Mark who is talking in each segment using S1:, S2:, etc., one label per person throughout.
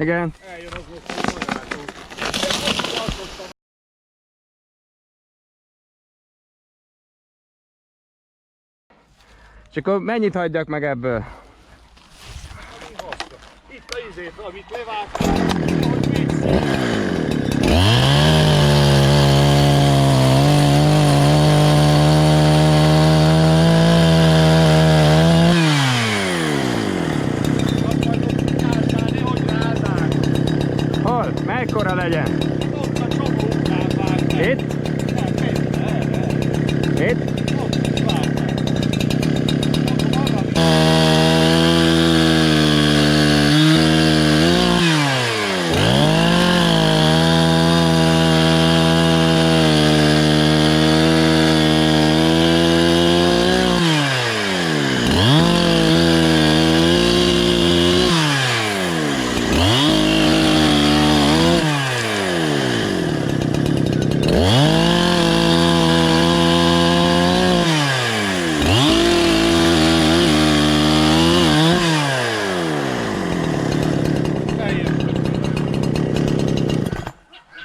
S1: Igen.
S2: Eljön az most, hogy magyarázó.
S1: És akkor mennyit hagyjak meg ebből?
S2: Itt a izét, amit levágtál, hogy vicc.
S1: Hol? Mekkora legyen?
S2: Ott a csomó után vágtál.
S1: Itt? Itt?
S2: Ott vágtál.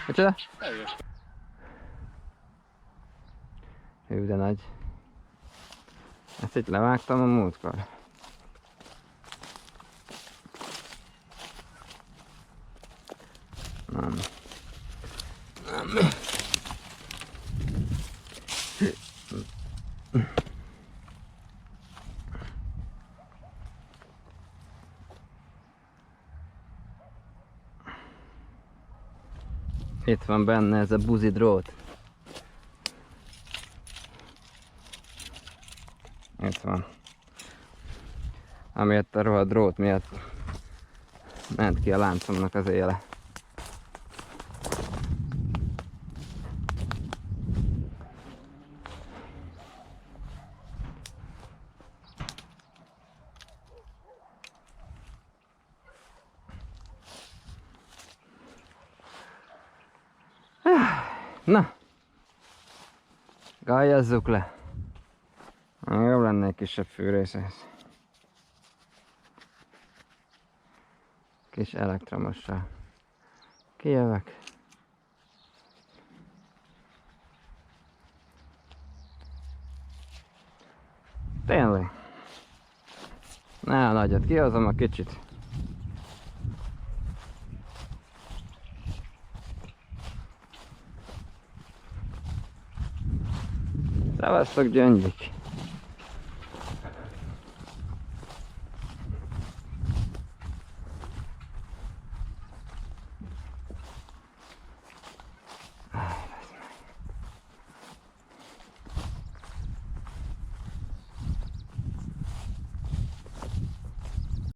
S1: Micsoda?
S2: Teljes.
S1: Hű, de nagy. Ezt itt levágtam a múltkor. Nem. Nem. Itt van benne ez a buzi drót. Itt van. Amiért a rohadt drót miatt ment ki a láncomnak az éle. Na, gályazzuk le. Jobb lenne egy kisebb fűrészhez. Kis elektromossal. Kijövök. Tényleg. Ne a nagyot, kihozom a kicsit. Szevasztok, gyöngyik!